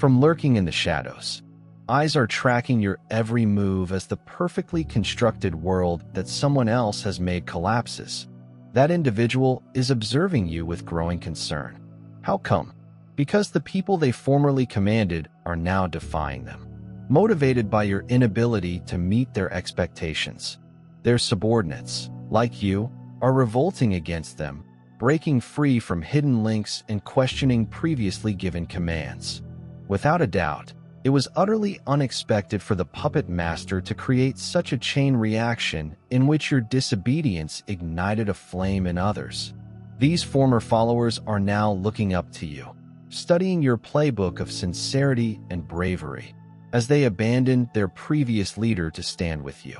from lurking in the shadows. Eyes are tracking your every move as the perfectly constructed world that someone else has made collapses. That individual is observing you with growing concern. How come? Because the people they formerly commanded are now defying them, motivated by your inability to meet their expectations. Their subordinates, like you, are revolting against them, breaking free from hidden links and questioning previously given commands. Without a doubt, it was utterly unexpected for the puppet master to create such a chain reaction in which your disobedience ignited a flame in others. These former followers are now looking up to you, studying your playbook of sincerity and bravery, as they abandon their previous leader to stand with you.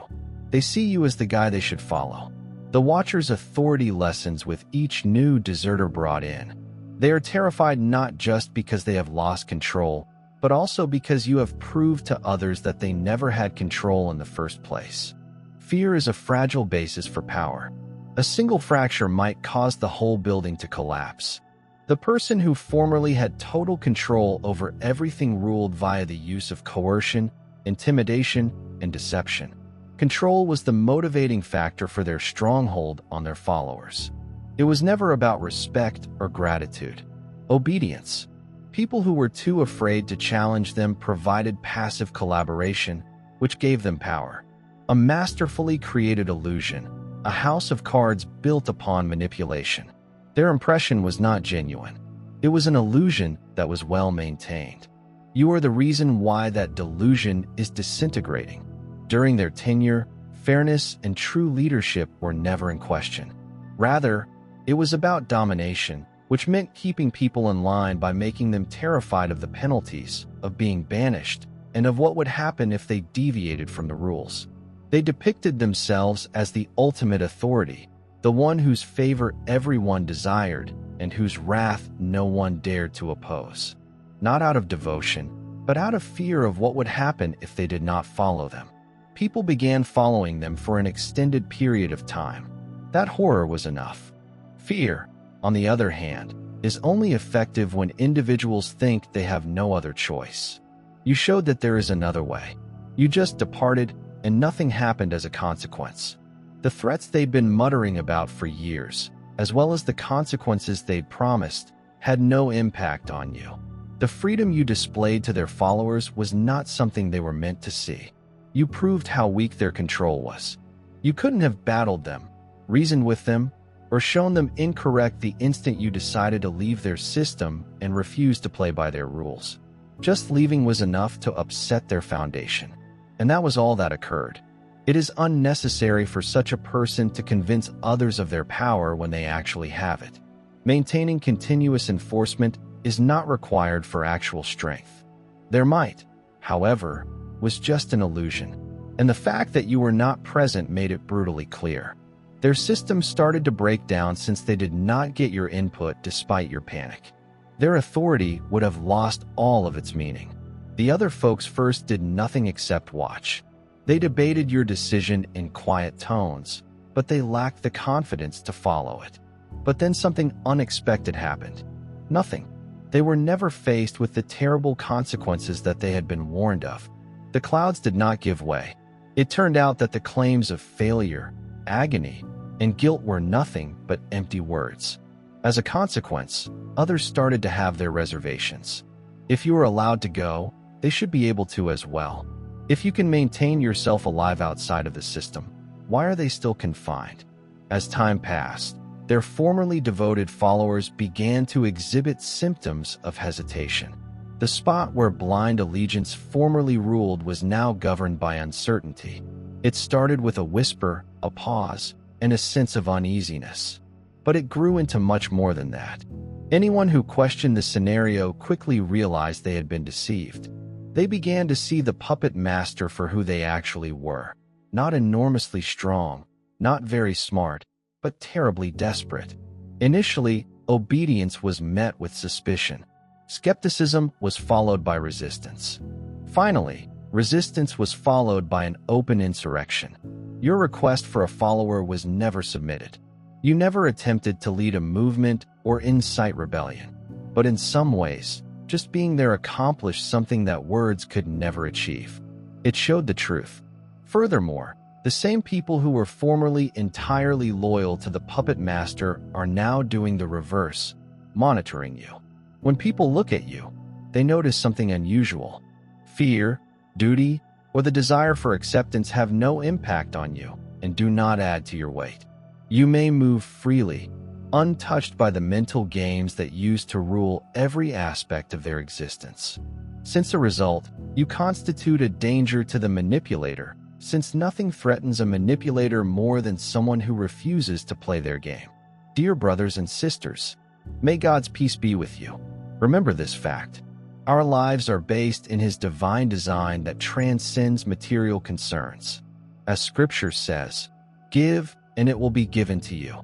They see you as the guy they should follow. The Watcher's authority lessens with each new deserter brought in. They are terrified not just because they have lost control, but also because you have proved to others that they never had control in the first place. Fear is a fragile basis for power. A single fracture might cause the whole building to collapse. The person who formerly had total control over everything ruled via the use of coercion, intimidation, and deception. Control was the motivating factor for their stronghold on their followers. It was never about respect or gratitude. Obedience. People who were too afraid to challenge them provided passive collaboration, which gave them power. A masterfully created illusion, a house of cards built upon manipulation. Their impression was not genuine. It was an illusion that was well maintained. You are the reason why that delusion is disintegrating. During their tenure, fairness and true leadership were never in question. Rather, it was about domination, which meant keeping people in line by making them terrified of the penalties, of being banished, and of what would happen if they deviated from the rules. They depicted themselves as the ultimate authority, the one whose favor everyone desired and whose wrath no one dared to oppose. Not out of devotion, but out of fear of what would happen if they did not follow them. People began following them for an extended period of time. That horror was enough. Fear, on the other hand, is only effective when individuals think they have no other choice. You showed that there is another way. You just departed, and nothing happened as a consequence. The threats they'd been muttering about for years, as well as the consequences they'd promised, had no impact on you. The freedom you displayed to their followers was not something they were meant to see. You proved how weak their control was. You couldn't have battled them, reasoned with them, or shown them incorrect the instant you decided to leave their system and refuse to play by their rules. Just leaving was enough to upset their foundation. And that was all that occurred. It is unnecessary for such a person to convince others of their power when they actually have it. Maintaining continuous enforcement is not required for actual strength. Their might, however, was just an illusion, and the fact that you were not present made it brutally clear. Their system started to break down since they did not get your input despite your panic. Their authority would have lost all of its meaning. The other folks first did nothing except watch. They debated your decision in quiet tones, but they lacked the confidence to follow it. But then something unexpected happened. Nothing. They were never faced with the terrible consequences that they had been warned of. The clouds did not give way. It turned out that the claims of failure, agony, and guilt were nothing but empty words. As a consequence, others started to have their reservations. If you are allowed to go, they should be able to as well. If you can maintain yourself alive outside of the system, why are they still confined? As time passed, their formerly devoted followers began to exhibit symptoms of hesitation. The spot where blind allegiance formerly ruled was now governed by uncertainty. It started with a whisper, a pause, and a sense of uneasiness. But it grew into much more than that. Anyone who questioned the scenario quickly realized they had been deceived. They began to see the puppet master for who they actually were. Not enormously strong, not very smart, but terribly desperate. Initially, obedience was met with suspicion. Skepticism was followed by resistance. Finally, resistance was followed by an open insurrection. Your request for a follower was never submitted. You never attempted to lead a movement or incite rebellion. But in some ways, Just being there accomplished something that words could never achieve. It showed the truth. Furthermore, the same people who were formerly entirely loyal to the puppet master are now doing the reverse, monitoring you. When people look at you, they notice something unusual. Fear, duty, or the desire for acceptance have no impact on you and do not add to your weight. You may move freely, untouched by the mental games that used to rule every aspect of their existence. Since a result, you constitute a danger to the manipulator, since nothing threatens a manipulator more than someone who refuses to play their game. Dear brothers and sisters, may God's peace be with you. Remember this fact. Our lives are based in His divine design that transcends material concerns. As Scripture says, "Give, and it will be given to you."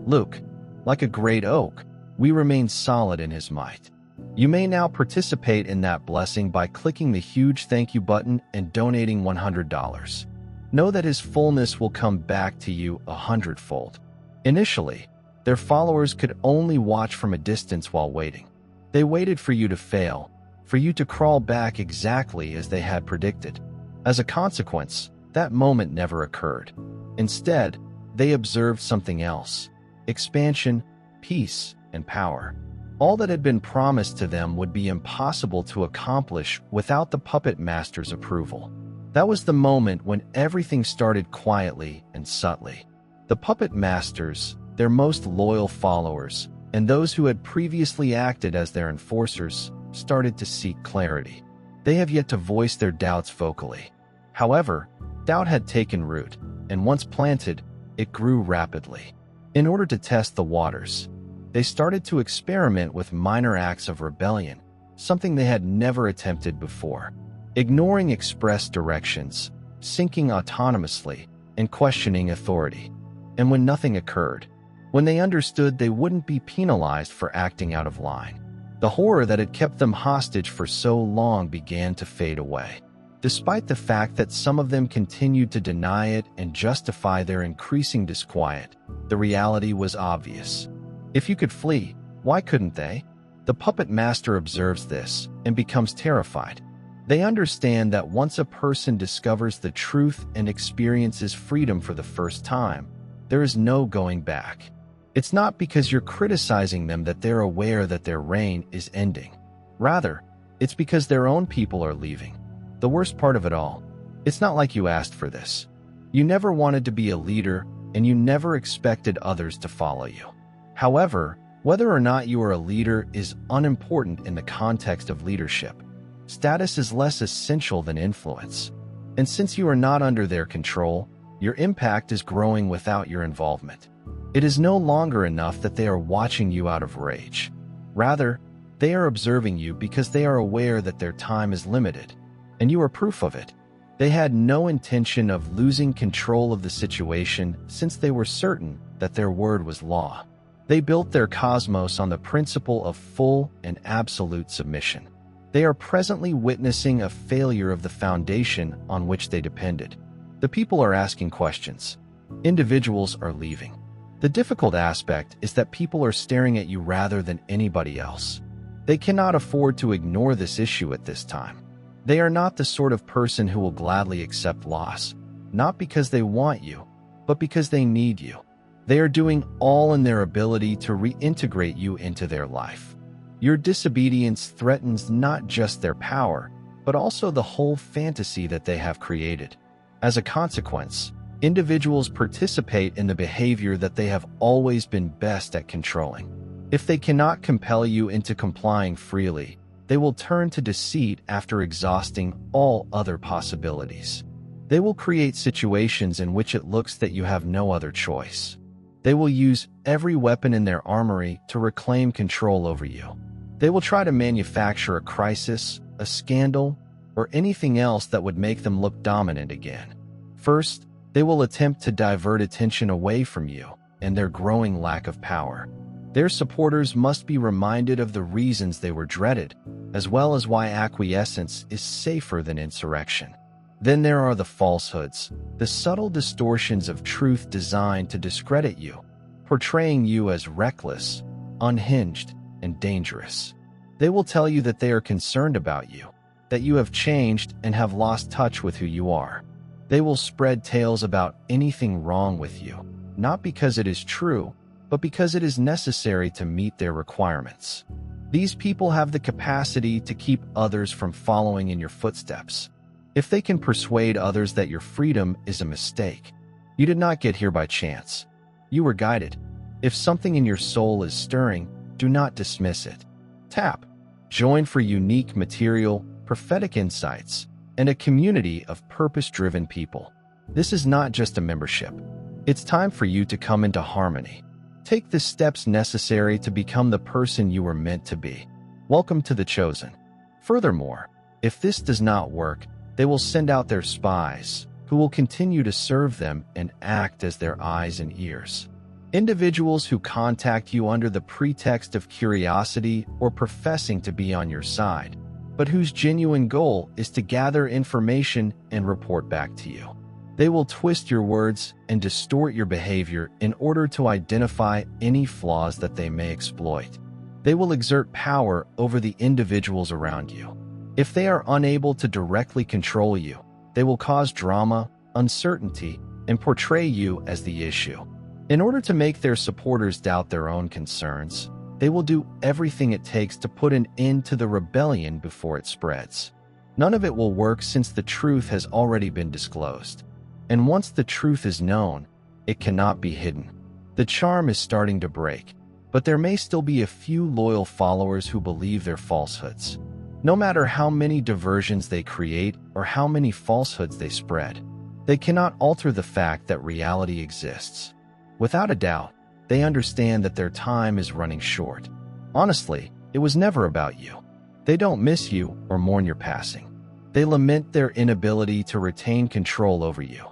Luke, like a great oak, we remain solid in His might. You may now participate in that blessing by clicking the huge thank you button and donating $100. Know that His fullness will come back to you 100-fold. Initially, their followers could only watch from a distance while waiting. They waited for you to fail, for you to crawl back exactly as they had predicted. As a consequence, that moment never occurred. Instead, they observed something else: expansion, peace, and power. All that had been promised to them would be impossible to accomplish without the puppet master's approval. That was the moment when everything started quietly and subtly. The puppet masters, their most loyal followers, and those who had previously acted as their enforcers, started to seek clarity. They have yet to voice their doubts vocally. However, doubt had taken root, and once planted, it grew rapidly. In order to test the waters, they started to experiment with minor acts of rebellion, something they had never attempted before. Ignoring express directions, sinking autonomously, and questioning authority. And when nothing occurred, when they understood they wouldn't be penalized for acting out of line, the horror that had kept them hostage for so long began to fade away. Despite the fact that some of them continued to deny it and justify their increasing disquiet, the reality was obvious. If you could flee, why couldn't they? The puppet master observes this and becomes terrified. They understand that once a person discovers the truth and experiences freedom for the first time, there is no going back. It's not because you're criticizing them that they're aware that their reign is ending. Rather, it's because their own people are leaving. The worst part of it all, it's not like you asked for this. You never wanted to be a leader, and you never expected others to follow you. However, whether or not you are a leader is unimportant in the context of leadership. Status is less essential than influence. And since you are not under their control, your impact is growing without your involvement. It is no longer enough that they are watching you out of rage. Rather, they are observing you because they are aware that their time is limited. And you are proof of it. They had no intention of losing control of the situation since they were certain that their word was law. They built their cosmos on the principle of full and absolute submission. They are presently witnessing a failure of the foundation on which they depended. The people are asking questions. Individuals are leaving. The difficult aspect is that people are staring at you rather than anybody else. They cannot afford to ignore this issue at this time. They are not the sort of person who will gladly accept loss, not because they want you, but because they need you. They are doing all in their ability to reintegrate you into their life. Your disobedience threatens not just their power, but also the whole fantasy that they have created. As a consequence, individuals participate in the behavior that they have always been best at controlling. If they cannot compel you into complying freely, they will turn to deceit after exhausting all other possibilities. They will create situations in which it looks that you have no other choice. They will use every weapon in their armory to reclaim control over you. They will try to manufacture a crisis, a scandal, or anything else that would make them look dominant again. First, they will attempt to divert attention away from you and their growing lack of power. Their supporters must be reminded of the reasons they were dreaded, as well as why acquiescence is safer than insurrection. Then there are the falsehoods, the subtle distortions of truth designed to discredit you, portraying you as reckless, unhinged, and dangerous. They will tell you that they are concerned about you, that you have changed and have lost touch with who you are. They will spread tales about anything wrong with you, not because it is true, but because it is necessary to meet their requirements. These people have the capacity to keep others from following in your footsteps. If they can persuade others that your freedom is a mistake, you did not get here by chance. You were guided. If something in your soul is stirring, do not dismiss it. Tap. Join for unique material, prophetic insights, and a community of purpose-driven people. This is not just a membership. It's time for you to come into harmony. Take the steps necessary to become the person you were meant to be. Welcome to the Chosen. Furthermore, if this does not work, they will send out their spies, who will continue to serve them and act as their eyes and ears. Individuals who contact you under the pretext of curiosity or professing to be on your side, but whose genuine goal is to gather information and report back to you. They will twist your words and distort your behavior in order to identify any flaws that they may exploit. They will exert power over the individuals around you. If they are unable to directly control you, they will cause drama, uncertainty, and portray you as the issue. In order to make their supporters doubt their own concerns, they will do everything it takes to put an end to the rebellion before it spreads. None of it will work since the truth has already been disclosed. And once the truth is known, it cannot be hidden. The charm is starting to break, but there may still be a few loyal followers who believe their falsehoods. No matter how many diversions they create or how many falsehoods they spread, they cannot alter the fact that reality exists. Without a doubt, they understand that their time is running short. Honestly, it was never about you. They don't miss you or mourn your passing. They lament their inability to retain control over you.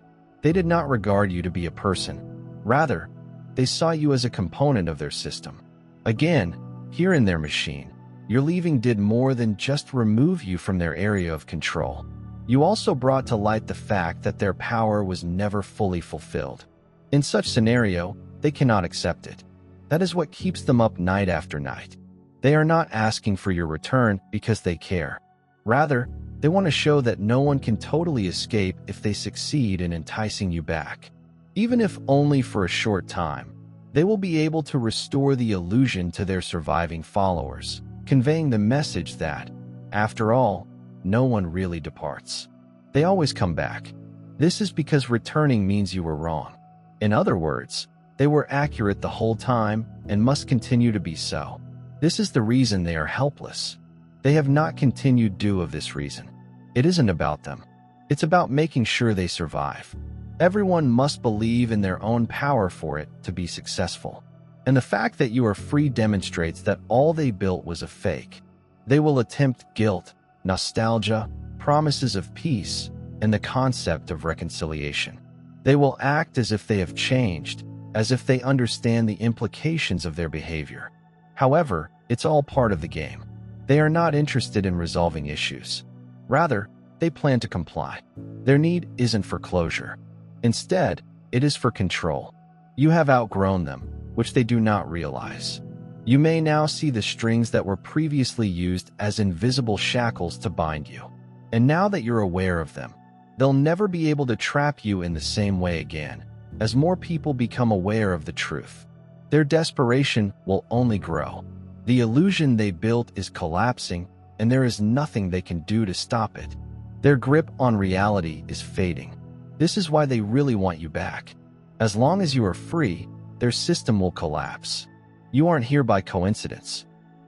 They did not regard you to be a person. Rather, they saw you as a component of their system. Again, here in their machine, your leaving did more than just remove you from their area of control. You also brought to light the fact that their power was never fully fulfilled. In such scenario, they cannot accept it. That is what keeps them up night after night. They are not asking for your return because they care. Rather, they want to show that no one can totally escape if they succeed in enticing you back. Even if only for a short time, they will be able to restore the illusion to their surviving followers, conveying the message that, after all, no one really departs. They always come back. This is because returning means you were wrong. In other words, they were accurate the whole time and must continue to be so. This is the reason they are helpless. They have not continued due of this reason. It isn't about them. It's about making sure they survive. Everyone must believe in their own power for it to be successful. And the fact that you are free demonstrates that all they built was a fake. They will attempt guilt, nostalgia, promises of peace, and the concept of reconciliation. They will act as if they have changed, as if they understand the implications of their behavior. However, it's all part of the game. They are not interested in resolving issues. Rather, they plan to comply. Their need isn't for closure. Instead, it is for control. You have outgrown them, which they do not realize. You may now see the strings that were previously used as invisible shackles to bind you. And now that you're aware of them, they'll never be able to trap you in the same way again, as more people become aware of the truth. Their desperation will only grow. The illusion they built is collapsing, and there is nothing they can do to stop it. Their grip on reality is fading. This is why they really want you back. As long as you are free, their system will collapse. You aren't here by coincidence.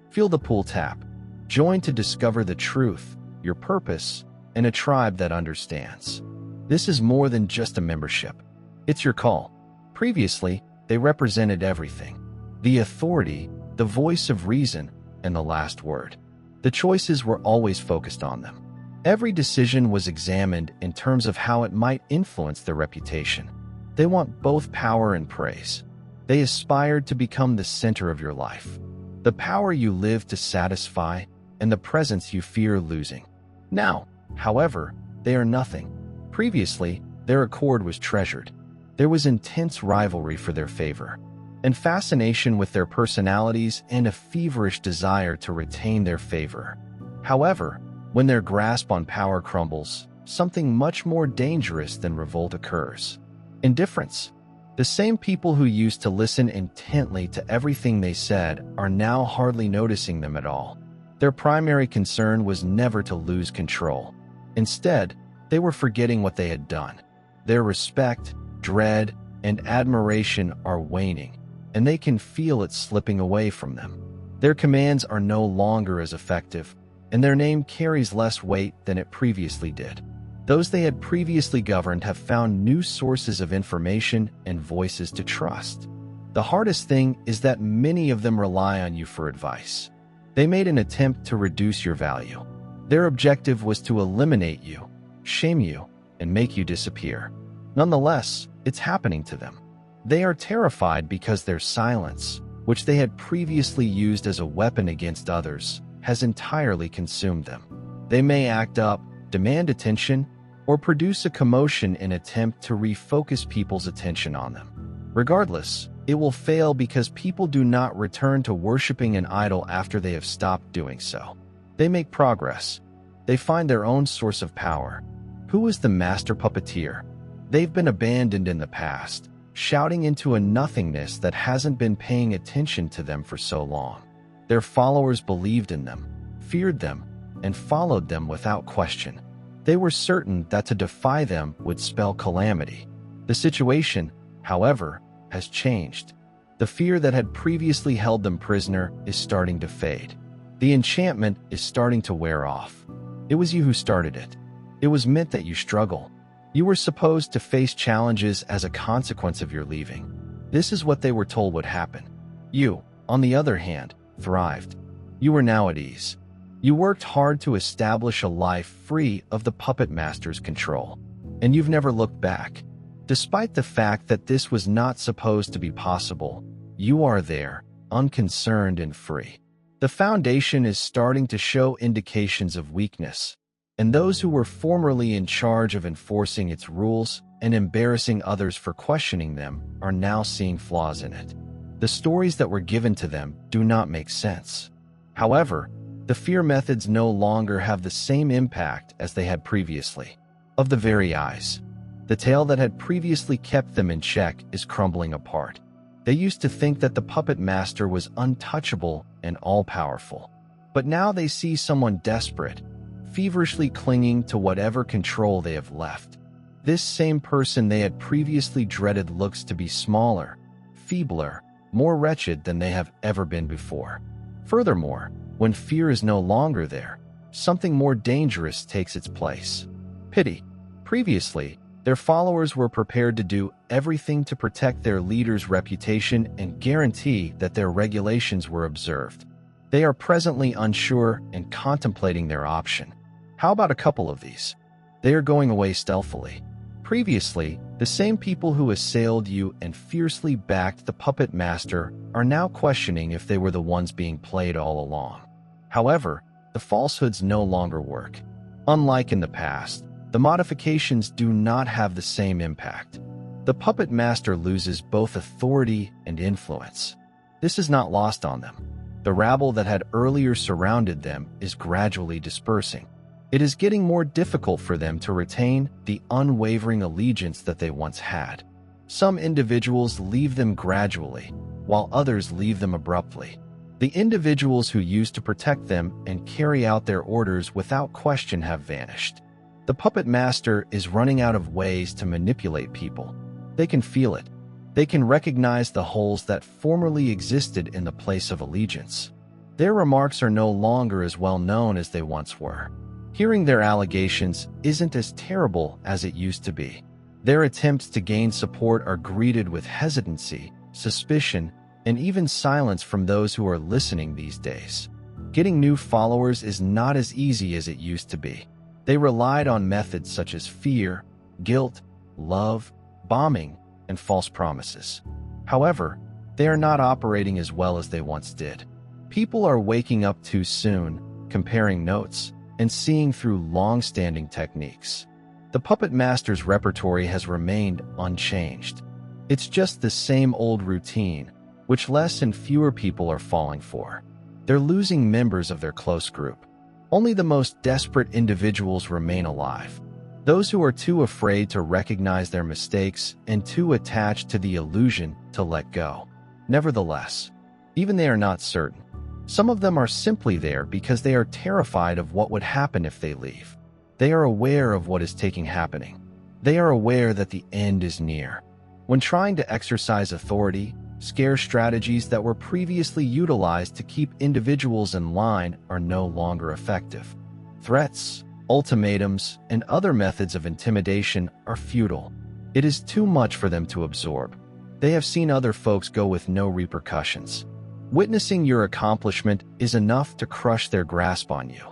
Feel the pull tap. Join to discover the truth, your purpose, and a tribe that understands. This is more than just a membership. It's your call. Previously, they represented everything. The authority, the voice of reason, and the last word. The choices were always focused on them. Every decision was examined in terms of how it might influence their reputation. They want both power and praise. They aspired to become the center of your life. The power you live to satisfy, and the presence you fear losing. Now, however, they are nothing. Previously, their accord was treasured. There was intense rivalry for their favor. and fascination with their personalities and a feverish desire to retain their favor. However, when their grasp on power crumbles, something much more dangerous than revolt occurs. Indifference. The same people who used to listen intently to everything they said are now hardly noticing them at all. Their primary concern was never to lose control. Instead, they were forgetting what they had done. Their respect, dread, and admiration are waning, and they can feel it slipping away from them. Their commands are no longer as effective, and their name carries less weight than it previously did. Those they had previously governed have found new sources of information and voices to trust. The hardest thing is that many of them rely on you for advice. They made an attempt to reduce your value. Their objective was to eliminate you, shame you, and make you disappear. Nonetheless, it's happening to them. They are terrified because their silence, which they had previously used as a weapon against others, has entirely consumed them. They may act up, demand attention, or produce a commotion in an attempt to refocus people's attention on them. Regardless, it will fail because people do not return to worshiping an idol after they have stopped doing so. They make progress. They find their own source of power. Who is the master puppeteer? They've been abandoned in the past, shouting into a nothingness that hasn't been paying attention to them for so long. Their followers believed in them, feared them, and followed them without question. They were certain that to defy them would spell calamity. The situation, however, has changed. The fear that had previously held them prisoner is starting to fade. The enchantment is starting to wear off. It was you who started it. It was meant that you struggle. You were supposed to face challenges as a consequence of your leaving. This is what they were told would happen. You, on the other hand, thrived. You were now at ease. You worked hard to establish a life free of the puppet master's control, and you've never looked back. Despite the fact that this was not supposed to be possible, you are there, unconcerned and free. The foundation is starting to show indications of weakness, and those who were formerly in charge of enforcing its rules and embarrassing others for questioning them are now seeing flaws in it. The stories that were given to them do not make sense. However, the fear methods no longer have the same impact as they had previously. Of the very eyes, the tail that had previously kept them in check is crumbling apart. They used to think that the puppet master was untouchable and all-powerful. But now they see someone desperate, feverishly clinging to whatever control they have left. This same person they had previously dreaded looks to be smaller, feebler, more wretched than they have ever been before. Furthermore, when fear is no longer there, something more dangerous takes its place. Pity. Previously, their followers were prepared to do everything to protect their leader's reputation and guarantee that their regulations were observed. They are presently unsure and contemplating their option. How about a couple of these? They are going away stealthily. Previously, the same people who assailed you and fiercely backed the puppet master are now questioning if they were the ones being played all along. However, the falsehoods no longer work. Unlike in the past, the modifications do not have the same impact. The puppet master loses both authority and influence. This is not lost on them. The rabble that had earlier surrounded them is gradually dispersing. It is getting more difficult for them to retain the unwavering allegiance that they once had. Some individuals leave them gradually, while others leave them abruptly. The individuals who used to protect them and carry out their orders without question have vanished. The puppet master is running out of ways to manipulate people. They can feel it. They can recognize the holes that formerly existed in the place of allegiance. Their remarks are no longer as well known as they once were. Hearing their allegations isn't as terrible as it used to be. Their attempts to gain support are greeted with hesitancy, suspicion, and even silence from those who are listening these days. Getting new followers is not as easy as it used to be. They relied on methods such as fear, guilt, love, bombing, and false promises. However, they are not operating as well as they once did. People are waking up too soon, comparing notes, and seeing through long-standing techniques. The puppet master's repertory has remained unchanged. It's just the same old routine, which less and fewer people are falling for. They're losing members of their close group. Only the most desperate individuals remain alive. Those who are too afraid to recognize their mistakes and too attached to the illusion to let go. Nevertheless, even they are not certain. Some of them are simply there because they are terrified of what would happen if they leave. They are aware of what is happening. They are aware that the end is near. When trying to exercise authority, scare strategies that were previously utilized to keep individuals in line are no longer effective. Threats, ultimatums, and other methods of intimidation are futile. It is too much for them to absorb. They have seen other folks go with no repercussions. Witnessing your accomplishment is enough to crush their grasp on you.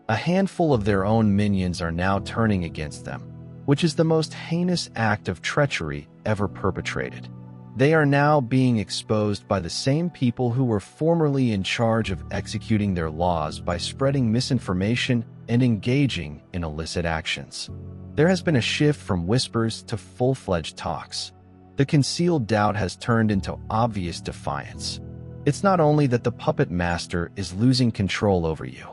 A handful of their own minions are now turning against them, which is the most heinous act of treachery ever perpetrated. They are now being exposed by the same people who were formerly in charge of executing their laws by spreading misinformation and engaging in illicit actions. There has been a shift from whispers to full-fledged talks. The concealed doubt has turned into obvious defiance. It's not only that the puppet master is losing control over you,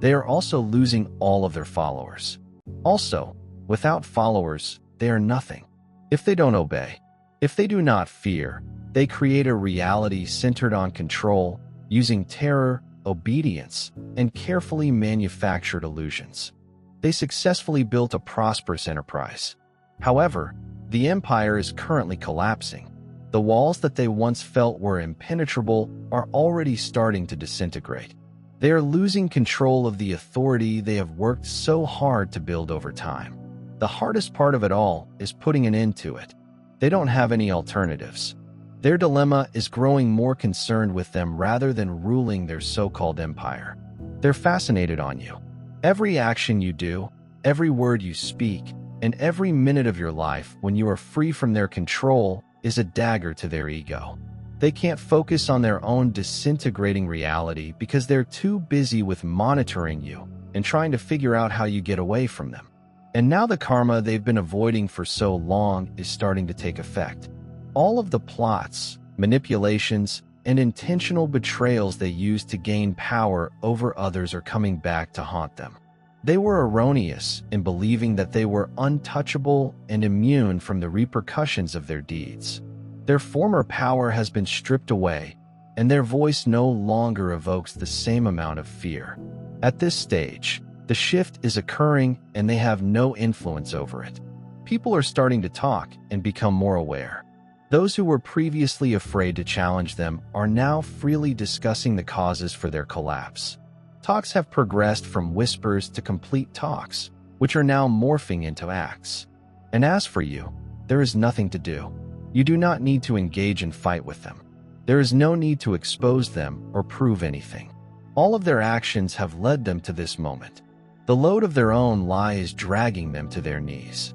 they are also losing all of their followers. Also, without followers, they are nothing. If they don't obey, if they do not fear, they create a reality centered on control, using terror, obedience, and carefully manufactured illusions. They successfully built a prosperous enterprise. However, the empire is currently collapsing. The walls that they once felt were impenetrable are already starting to disintegrate. They are losing control of the authority they have worked so hard to build over time. The hardest part of it all is putting an end to it. They don't have any alternatives. Their dilemma is growing more concerned with them rather than ruling their so-called empire. They're fascinated on you. Every action you do, every word you speak, and every minute of your life when you are free from their control is a dagger to their ego. They can't focus on their own disintegrating reality because they're too busy with monitoring you and trying to figure out how you get away from them. And now the karma they've been avoiding for so long is starting to take effect. All of the plots, manipulations, and intentional betrayals they used to gain power over others are coming back to haunt them. They were erroneous in believing that they were untouchable and immune from the repercussions of their deeds. Their former power has been stripped away, and their voice no longer evokes the same amount of fear. At this stage, the shift is occurring and they have no influence over it. People are starting to talk and become more aware. Those who were previously afraid to challenge them are now freely discussing the causes for their collapse. Talks have progressed from whispers to complete talks, which are now morphing into acts. And as for you, there is nothing to do. You do not need to engage and fight with them. There is no need to expose them or prove anything. All of their actions have led them to this moment. The load of their own lie is dragging them to their knees.